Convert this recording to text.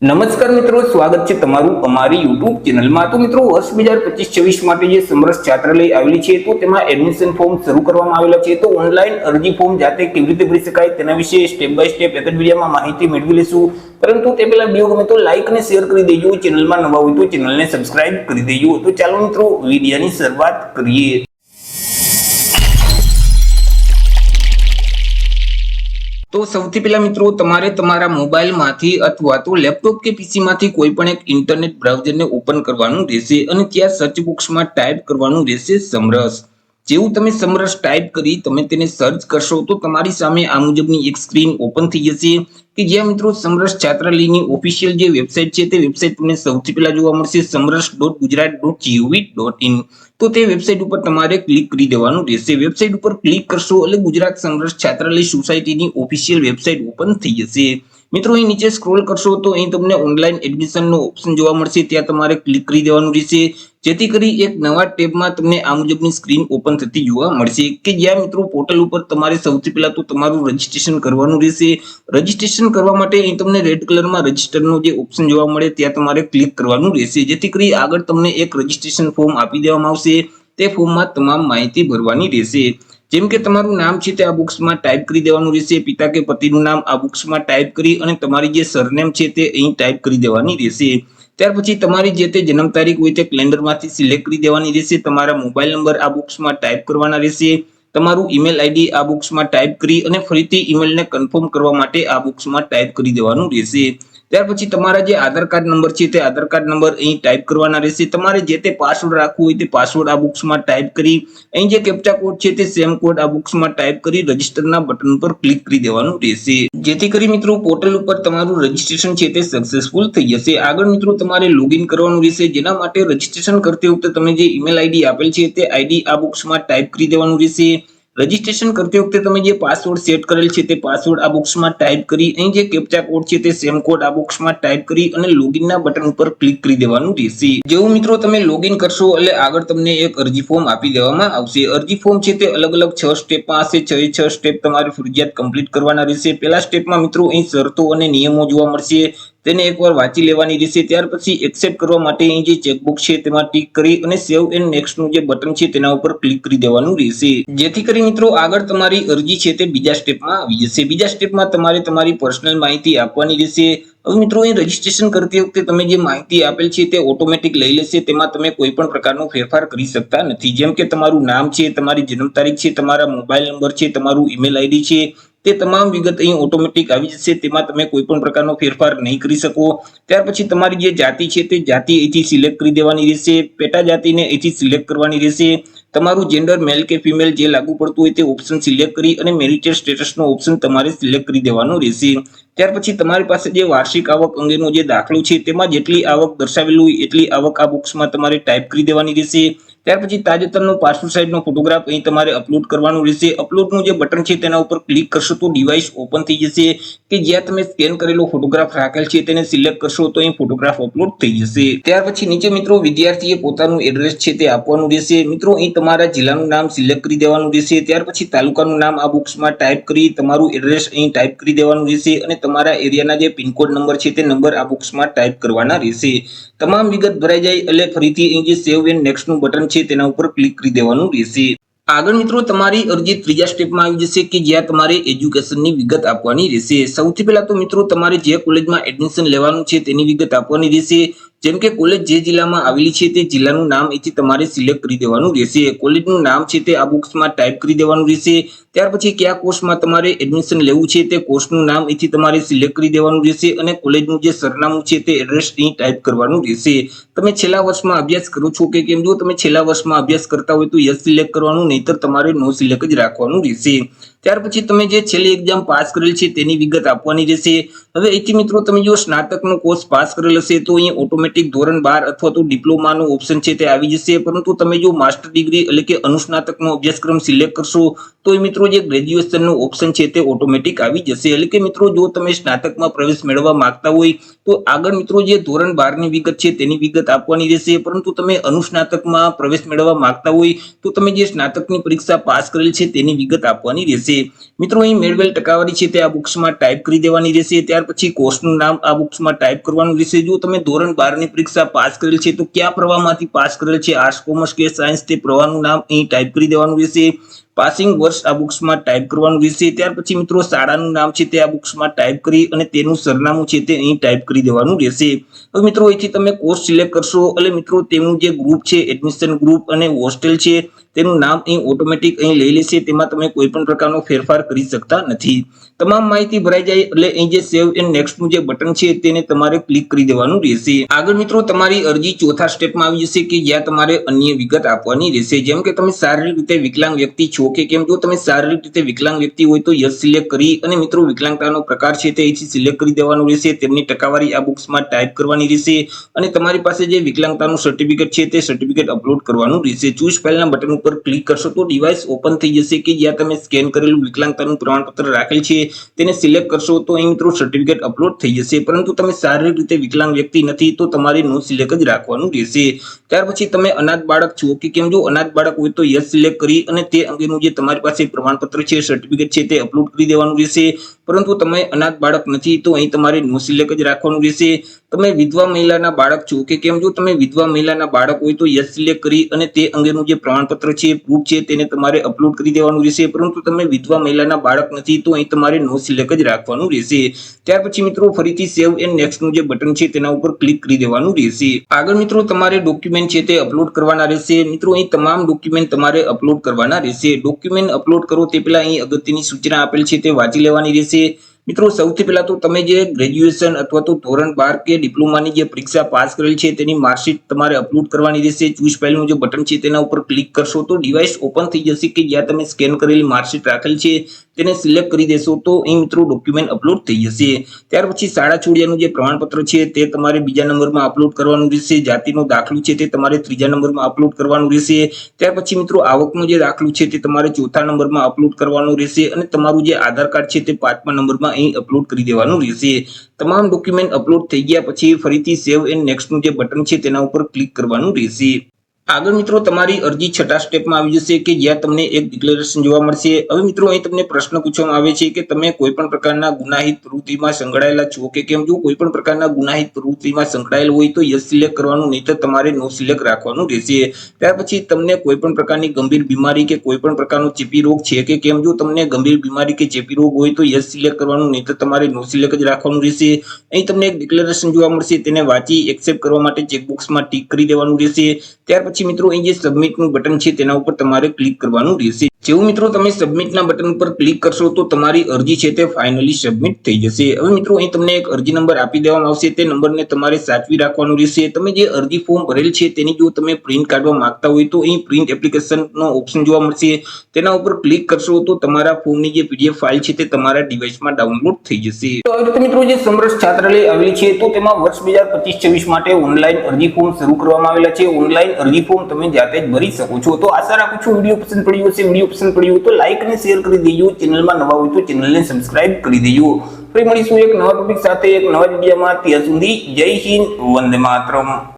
નમસ્કાર મિત્રો, સ્વાગત છે તમારું અમારી યુટ્યુબ ચેનલમાં। તો મિત્રો વર્ષ 2025-26 માટે જે સમરસ છાત્રાલય આવેલી છે તો તેમાં એડમિશન ફોર્મ શરૂ કરવામાં આવેલા છે। તો ઓનલાઈન અરજી ફોર્મ જાતે કેવી રીતે ભરી શકાય તેના વિશે સ્ટેપ બાય સ્ટેપ એક જ વિડીયોમાં માહિતી મેળવી લેશું। પરંતુ તે પહેલા વિડીયો ગમે તો લાઈક અને શેર કરી દેજો, ચેનલમાં નવા હોય તો ચેનલને સબસ્ક્રાઇબ કરી દેજો। તો ચાલો મિત્રો વિડીયોની શરૂઆત કરીએ। તો સૌથી પહેલા મિત્રો તમારે તમારા મોબાઈલમાંથી અથવા તો લેપટોપ કે પીસી માંથી કોઈ પણ એક ઇન્ટરનેટ બ્રાઉઝરને ઓપન કરવાનું રહેશે અને ત્યાં સર્ચ બોક્સમાં ટાઈપ કરવાનું રહેશે સમરસ। જેવું તમે સમરસ ટાઈપ કરી તમે તેને સર્ચ કરશો તો તમારી સામે આ મુજબની એક સ્ક્રીન ઓપન થઈ જશે કે જ્યાં મિત્રો સમરસ છાત્રાલયની ઓફિશિયલ જે વેબસાઇટ છે તે વેબસાઇટ તમને સૌથી પહેલા જોવા મળશે samras.gujarat.gov.in। તો તે વેબસાઇટ ઉપર તમારે ક્લિક કરી દેવાનું રહેશે। વેબસાઇટ ઉપર ક્લિક કરશો એટલે ગુજરાત સમરસ છાત્રાલય સોસાયટીની ઓફિશિયલ વેબસાઇટ ઓપન થઈ જશે। મિત્રો અહીં નીચે સ્ક્રોલ કરશો તો અહીં તમને ઓનલાઈન એડમિશનનો ઓપ્શન જોવા મળશે, ત્યાં તમારે ક્લિક કરી દેવાનું રહેશે જેથી કરી એક નવા ટેબમાં તમને આ મુજબની સ્ક્રીન ઓપન થતી જોવા મળશે કે જ્યાં મિત્રો પોર્ટલ ઉપર તમારે સૌથી પહેલા તો તમારું રજીસ્ટ્રેશન કરવાનું રહેશે। રજીસ્ટ્રેશન કરવા માટે અહીં તમને રેડ કલરમાં રજીસ્ટરનો જે ઓપ્શન જોવા મળે ત્યાં તમારે ક્લિક કરવાનું રહેશે જેથી કરી આગળ તમને એક રજીસ્ટ્રેશન ફોર્મ આપી દેવામાં આવશે। તે ફોર્મમાં તમામ માહિતી ભરવાની રહેશે, જેમ કે તમારું નામ છે તે આ બોક્સમાં ટાઈપ કરી દેવાનું રહેશે, પિતા કે પતિનું નામ આ બોક્સમાં ટાઈપ કરી અને તમારી જે સરનેમ છે તે અહીં ટાઈપ કરી દેવાની રહેશે। ત્યાર પછી તમારી જે તે જન્મ તારીખ હોય તે કેલેન્ડરમાંથી સિલેક્ટ કરી દેવાની રહેશે, તમારા મોબાઈલ નંબર આ બોક્સમાં ટાઈપ કરવાના રહેશે, તમારું ઈમેલ આઈડી આ બોક્સમાં ટાઈપ કરી અને ફરીથી ઈમેલને કન્ફર્મ કરવા માટે આ બોક્સમાં ટાઈપ કરી દેવાનું રહેશે। ત્યાર પછી તમારા જે આધાર કાર્ડ નંબર છે તે આધાર કાર્ડ નંબર અહીં ટાઈપ કરવાના રહેશે, તમારે જે તે પાસવર્ડ રાખવું હોય તે પાસવર્ડ આ બોક્સમાં ટાઈપ કરી અહીં જે કેપ્ચા કોડ છે તે સેમ કોડ આ બોક્સમાં ટાઈપ કરી રજીસ્ટરના બટન પર ક્લિક કરી દેવાનું રહેશે જેથી કરી મિત્રો પોર્ટલ ઉપર તમારું રજીસ્ટ્રેશન છે તે સક્સેસફુલ થઈ જશે। આગળ મિત્રો તમારે લોગિન કરવાનું રહેશે, જેના માટે રજીસ્ટ્રેશન કરતી વખતે તમે જે ઈમેલ આઈડી આપેલ છે તે આઈડી આ બોક્સમાં ટાઈપ કરી દેવાનું રહેશે। રજીસ્ટ્રેશન કરતી વખતે તમે જે પાસવર્ડ સેટ કરેલ છે તે પાસવર્ડ આ બોક્સમાં ટાઈપ કરી અહીં જે કેપ્ચા કોડ છે તે સેમ કોડ આ બોક્સમાં ટાઈપ કરી અને લોગિનના બટન ઉપર ક્લિક કરી દેવાનું રહેશે। જેવું મિત્રો તમે લોગિન કરશો એટલે આગળ તમને એક અરજી ફોર્મ આપી દેવામાં આવશે। અરજી ફોર્મ છે તે અલગ અલગ 6 સ્ટેપમાં હશે, 6 સ્ટેપ તમારે ફરજિયાત કમ્પ્લીટ કરવાના રહેશે। પહેલા સ્ટેપમાં મિત્રો અહીં શરતો અને નિયમો જોવા મળશે, તેને એકવાર વાંચી લેવાની રહેશે। ત્યાર પછી એક્સેપ્ટ કરવા માટે અહીં જે ચેકબોક્સ છે તેમાં ટિક કરી અને સેવ એન્ડ નેક્સ્ટ નું જે બટન છે તેના ઉપર ક્લિક કરી દેવાનું રહેશે જેથી કરી મિત્રો આગળ તમારી અરજી છે તે બીજા સ્ટેપમાં આવી જશે। બીજા સ્ટેપમાં તમારે તમારી પર્સનલ માહિતી આપવાની રહેશે। હવે મિત્રો અહીં રજીસ્ટ્રેશન કરતી વખતે તમે જે માહિતી આપેલ છે તે ઓટોમેટિક લઈ લેશે, તેમાં તમે કોઈ પણ પ્રકારનો ફેરફાર કરી શકતા નથી, જેમ કે તમારું નામ છે, તમારી જન્મ તારીખ છે, તમારા મોબાઈલ નંબર છે, તમારું ઈમેલ આઈડી છે, તે તમામ વિગત અહીં ઓટોમેટિક આવી જશે, તેમાં તમે કોઈ પણ પ્રકારનો ફેરફાર નહીં કરી શકો। ત્યાર પછી તમારી જે જાતિ છે તે જાતિ અહીંથી સિલેક્ટ કરી દેવાની રહેશે, પેટા જાતિને અહીંથી સિલેક્ટ કરવાની રહેશે, તમારું જેન્ડર મેલ કે ફિમેલ જે લાગુ પડતું હોય તે ઓપ્શન સિલેક્ટ કરી અને મેરિટલ સ્ટેટસનો ઓપ્શન તમારે સિલેક્ટ કરી દેવાનો રહેશે। ત્યાર પછી તમારી પાસે જે વાર્ષિક આવક અંગેનો જે દાખલો છે તેમાં જેટલી આવક દર્શાવેલું હોય એટલી આવક આ બોક્સમાં તમારે ટાઈપ કરી દેવાની રહેશે। ત્યાર પછી તાજેતરનો પાસપોર્ટ સાઇઝનો ફોટોગ્રાફ અહીં તમારે અપલોડ કરવાનું રહેશે। અપલોડનું જે બટન છે તેના ઉપર ક્લિક કરશો તો ડિવાઇસ ઓપન થઈ જશે કે જ્યાં તમે સ્કેન કરેલો ફોટોગ્રાફ રાખેલ છે તેને સિલેક્ટ કરશો તો અહીં ફોટોગ્રાફ અપલોડ થઈ જશે। ત્યાર પછી નીચે મિત્રો વિદ્યાર્થીએ પોતાનું એડ્રેસ છે તે આપવાનું રહેશે। મિત્રો અહીં તમારા જિલ્લાનું નામ સિલેક્ટ કરી દેવાનું રહેશે, ત્યાર પછી તાલુકાનું નામ આ બોક્સમાં ટાઈપ કરી તમારું એડ્રેસ અહીં ટાઈપ કરી દેવાનું રહેશે અને તમારા એરિયાના જે પિનકોડ નંબર છે તે નંબર આ બોક્સમાં ટાઈપ કરવાના રહેશે। તમામ વિગત ભરાઈ જાય એટલે ફરીથી અહીં જે સેવ એન્ડ નેક્સ્ટ નું બટન છે તેના ઉપર ક્લિક કરી દેવાનું રહેશે। આગળ મિત્રો તમારી અરજી ત્રીજા સ્ટેપમાં આવી જશે કે જ્યાં તમારે એજ્યુકેશનની વિગત આપવાની રહેશે। સૌથી પહેલા તો મિત્રો તમારે જે કોલેજમાં એડમિશન લેવાનું છે તેની વિગત આપવાની રહેશે, જેમ કે કોલેજ જે જિલ્લામાં આવેલી છે તે જિલ્લાનું નામ અહીંથી તમારે સિલેક્ટ કરી દેવાનું રહેશે। કોલેજનું નામ છે તે આ બોક્સમાં ટાઈપ કરી દેવાનું રહેશે। ત્યાર પછી કયા કોર્સમાં તમારે એડમિશન લેવું છે તે કોર્સનું નામ અહીંથી તમારે સિલેક્ટ કરી દેવાનું રહેશે અને કોલેજનું જે સરનામું છે તે એડ્રેસ અહીં ટાઈપ કરવાનું રહેશે। તમે છેલ્લા વર્ષમાં અભ્યાસ કરો છો કે કેમ, જો તમે છેલ્લા વર્ષમાં અભ્યાસ કરતા હોય તો યસ સિલેક્ટ કરવાનું, નહીતર તમારે નો સિલેક્ટ જ રાખવાનું રહેશે। ત્યાર પછી તમે જે છેલ્લી એક્ઝામ પાસ કરેલ છે તેની વિગત આપવાની રહેશે। હવે અહીંથી મિત્રો તમે જો સ્નાતકનો કોર્સ પાસ કરેલ હશે તો અહીં ઓટોમેટિક ધોરણ 12 અથવા તો ડિપ્લોમાનો ઓપ્શન છે તે આવી જશે, પરંતુ તમે જો માસ્ટર ડિગ્રી એટલે કે અનુસ્નાતકનો અભ્યાસક્રમ સિલેક્ટ કરશો તો મિત્રો જે ગ્રેજ્યુએશનનો ઓપ્શન છે તે ઓટોમેટિક આવી જશે। એટલે કે મિત્રો જો તમે સ્નાતકમાં પ્રવેશ મેળવવા માંગતા હોય તો આગળ મિત્રો જે ધોરણ 12 ની વિગત છે તેની વિગત આપવાની રહેશે, પરંતુ તમે અનુસ્નાતકમાં પ્રવેશ મેળવવા માંગતા હોય તો તમે જે સ્નાતકની પરીક્ષા પાસ કરેલ છે તેની વિગત આપવાની રહેશે। રહેશે। મિત્રો અહીં મેળવેલ ટકાવારી છે તે આ બોક્સમાં ટાઈપ કરી દેવાની રહેશે। ત્યાર પછી કોર્સનું નામ આ બોક્સમાં ટાઈપ કરવાનું રહેશે। જો તમે ધોરણ 12 ની પરીક્ષા પાસ કરેલ છે તો કયા પ્રવાહમાંથી પાસ કરેલ છે, આર્ટ્સ, કોમર્સ કે સાયન્સ, તે પ્રવાહનું નામ અહીં ટાઈપ કરી દેવાનું રહેશે। પાસિંગ વર્ષ આ બોક્સમાં ટાઈપ કરવાનું રહેશે। ત્યાર પછી મિત્રો શાળાનું નામ છે તે આ બોક્સમાં ટાઈપ કરી અને તેનું સરનામું છે તે અહીં ટાઈપ કરી દેવાનું રહેશે। હવે મિત્રો અહીંથી તમે કોર્સ સિલેક્ટ કરશો એટલે મિત્રો તેમનું જે ગ્રુપ છે, એડમિશન ગ્રુપ અને હોસ્ટેલ છે, તેનું નામ અહીં ઓટોમેટિક અહીં લઈ લેશે। તેમાં તમે કોઈ પણ પ્રકારનો ફેરફાર કરી શકતા નથી। તમામ માહિતી ભરાઈ જાય એટલે અહીં જે સેવ એન્ડ નેક્સ્ટ નું જે બટન છે તેને તમારે ક્લિક કરી દેવાનું રહેશે। આગળ મિત્રો તમારી અરજી ચોથા સ્ટેપમાં આવી જશે કે જ્યાં તમારે અન્ય વિગત આપવાની રહેશે। જેમ કે તમે શારીરિક રીતે વિકલાંગ વ્યક્તિ છો કે કેમ। જો તમે શારીરિક રીતે વિકલાંગ વ્યક્તિ હોય તો યસ સિલેક્ટ કરી અને મિત્રો વિકલાંગતાનો પ્રકાર છે તે અહીંથી સિલેક્ટ કરી દેવાનું રહેશે। તેમની ટકાવારી આ બોક્સમાં ટાઈપ કરવાની રહેશે અને તમારી પાસે જે વિકલાંગતાનું સર્ટિફિકેટ છે તે સર્ટિફિકેટ અપલોડ કરવાનું રહેશે। ચૂઝ ફાઇલના બટન ઉપર ક્લિક કરશો તો ડિવાઇસ ઓપન થઈ જશે કે જ્યાં તમે સ્કેન કરેલું વિકલાંગતાનું પ્રમાણપત્ર રાખેલ છે તેને સિલેક્ટ કરશો તો અહીં મિત્રો સર્ટિફિકેટ અપલોડ થઈ જશે। પરંતુ તમે શારીરિક રીતે વિકલાંગ વ્યક્તિ નથી તો તમારે નો સિલેક્ટ જ રાખવાનું રહેશે। ત્યાર પછી તમે અનાથ બાળક છો કે કેમ। જો અનાથ બાળક હોય તો યસ સિલેક્ટ કરી અને તે અંગેનું જે તમારી પાસે પ્રમાણપત્ર છે, સર્ટિફિકેટ છે તે અપલોડ કરી દેવાનું રહેશે। પરંતુ તમે અનાથ બાળક નથી તો અહીં તમારે નો સિલેક્ટ જ રાખવાનું રહેશે। તમે વિધવા મહિલાના બાળક છો કે કેમ। જો તમે વિધવા મહિલાના બાળક હોય તો યસ સિલેક્ટ કરી અને તે અંગેનું જે પ્રમાણપત્ર છે, પ્રૂફ છે, તેને તમારે અપલોડ કરી દેવાનું રહેશે। પરંતુ તમે વિધવા મહિલાના બાળક નથી તો અહીં તમારે નો સિલેક્ટ જ રાખવાનું રહેશે। ત્યાર પછી મિત્રો ફરીથી સેવ એન્ડ નેક્સ્ટ નું જે બટન છે તેના ઉપર ક્લિક કરી દેવાનું રહેશે। આગળ મિત્રો તમારે ડોક્યુમેન્ટ છે તે અપલોડ કરવાના રહેશે। મિત્રો અહીં તમામ ડોક્યુમેન્ટ તમારે અપલોડ કરવાના રહેશે। ડોક્યુમેન્ટ અપલોડ કરો તે પહેલા અહીં અગત્યની સૂચના આપેલ છે તે વાંચી લેવાની રહેશે। મિત્રો સૌથી પહેલા તો તમે જે ગ્રેજ્યુએશન અથવા તો ધોરણ 12 કે ડિપ્લોમાની જે પરીક્ષા પાસ કરેલ છે તેની માર્કશીટ તમારે અપલોડ કરવાની રહેશે। ચૂઝ ફાઇલનું જે બટન છે તેના ઉપર ક્લિક કરશો તો ડિવાઇસ ઓપન થઈ જશે કે જ્યાં તમે સ્કેન કરેલી માર્કશીટ રાખેલ છે તેને સિલેક્ટ કરી દેશો તો અહીં મિત્રો ડોક્યુમેન્ટ અપલોડ થઈ જશે। ત્યાર પછી શાળા છોડ્યાનું જે પ્રમાણપત્ર છે તે તમારે બીજા નંબરમાં અપલોડ કરવાનું રહેશે। જાતિનો દાખલો છે તે તમારે ત્રીજા નંબરમાં અપલોડ કરવાનું રહેશે। ત્યાર પછી મિત્રો આવકનો જે દાખલો છે તે તમારે ચોથા નંબરમાં અપલોડ કરવાનું રહેશે અને તમારું જે આધાર કાર્ડ છે તે 5મા નંબરમાં અહીં અપલોડ કરી દેવાનું રહેશે। તમામ ડોક્યુમેન્ટ અપલોડ થઈ ગયા પછી ફરીથી સેવ એન્ડ નેક્સ્ટ નું જે બટન છે તેના ઉપર ક્લિક કરવાનું રહેશે। આગળ મિત્રો તમારી અરજી છઠ્ઠા સ્ટેપમાં આવી જશે કે જ્યાં તમને એક ડિક્લેરેશન જોવા મળશે। હવે મિત્રો અહીં તમને પ્રશ્ન પૂછવામાં આવે છે કે તમે કોઈ પણ પ્રકારના ગુનાહિત પ્રવૃત્તિમાં સંકળાયેલા છો કે કેમ। જો કોઈ પણ પ્રકારના ગુનાહિત પ્રવૃત્તિમાં સંકળાયેલ હોય તો યસ સિલેક્ટ કરવાનું, નહીં તો તમારે નો સિલેક્ટ રાખવાનું રહેશે। ત્યાર પછી તમને કોઈ પણ પ્રકારની ગંભીર બીમારી કે કોઈ પણ પ્રકારનો ચેપી રોગ છે કે કેમ। જો તમને ગંભીર બીમારી કે ચેપી રોગ હોય તો યસ સિલેક્ટ કરવાનું, નહીં તો તમારે નો સિલેક્ટ જ રાખવાનું રહેશે। અહીં તમને એક ડિક્લેરેશન જોવા મળશે તેને વાંચી એક્સેપ્ટ કરવા માટે ચેકબોક્સમાં ટીક કરી દેવાનું રહેશે। ત્યાર પછી મિત્રો અહીં જે સબમિટનું બટન છે તેના ઉપર તમારે ક્લિક કરવાનું રહેશે। જેવું મિત્રો તમે સબમિટના બટન ઉપર ક્લિક કરશો તો તમારી અરજી છે તે ફાઇનલી સબમિટ થઈ જશે। હવે મિત્રો અહીં તમને એક અરજી નંબર આપી દેવામાં આવશે, તે નંબરને તમારે સાચવી રાખવાનું રહેશે। તમે જે અરજી ફોર્મ ભરેલ છે તેની જો તમે પ્રિન્ટ કાઢવા માંગતા હોય તો અહીં પ્રિન્ટ એપ્લિકેશનનો ઓપ્શન જોવા મળશે, તેના ઉપર ક્લિક કરશો તો તમારા ફોર્મની જે પીડીએફ ફાઇલ છે તે તમારા ડિવાઇસમાં ડાઉનલોડ થઈ જશે। તો હવે મિત્રો જે સમરસ છાત્રાલય આવેલી છે તો તેમાં વર્ષ 2025-26 માટે ઓનલાઈન અરજી ફોર્મ શરૂ કરવામાં આવેલા છે। ઓનલાઈન અરજી ફોર્મ તમે જાતે જ ભરી શકો છો। તો આશા રાખું છું વિડીયો પસંદ પડ્યો હશે। વિડીયો પસંદ પડ્યો તો લાઈક અને શેર કરી દેજો। ચેનલમાં નવા હોય તો ચેનલને સબસ્ક્રાઇબ કરી દેજો। ફરી મળીશું એક નવા ટોપિક સાથે એક નવા વિડીયોમાં। ત્યાં સુધી જય હિન્દ, વંદે માતરમ।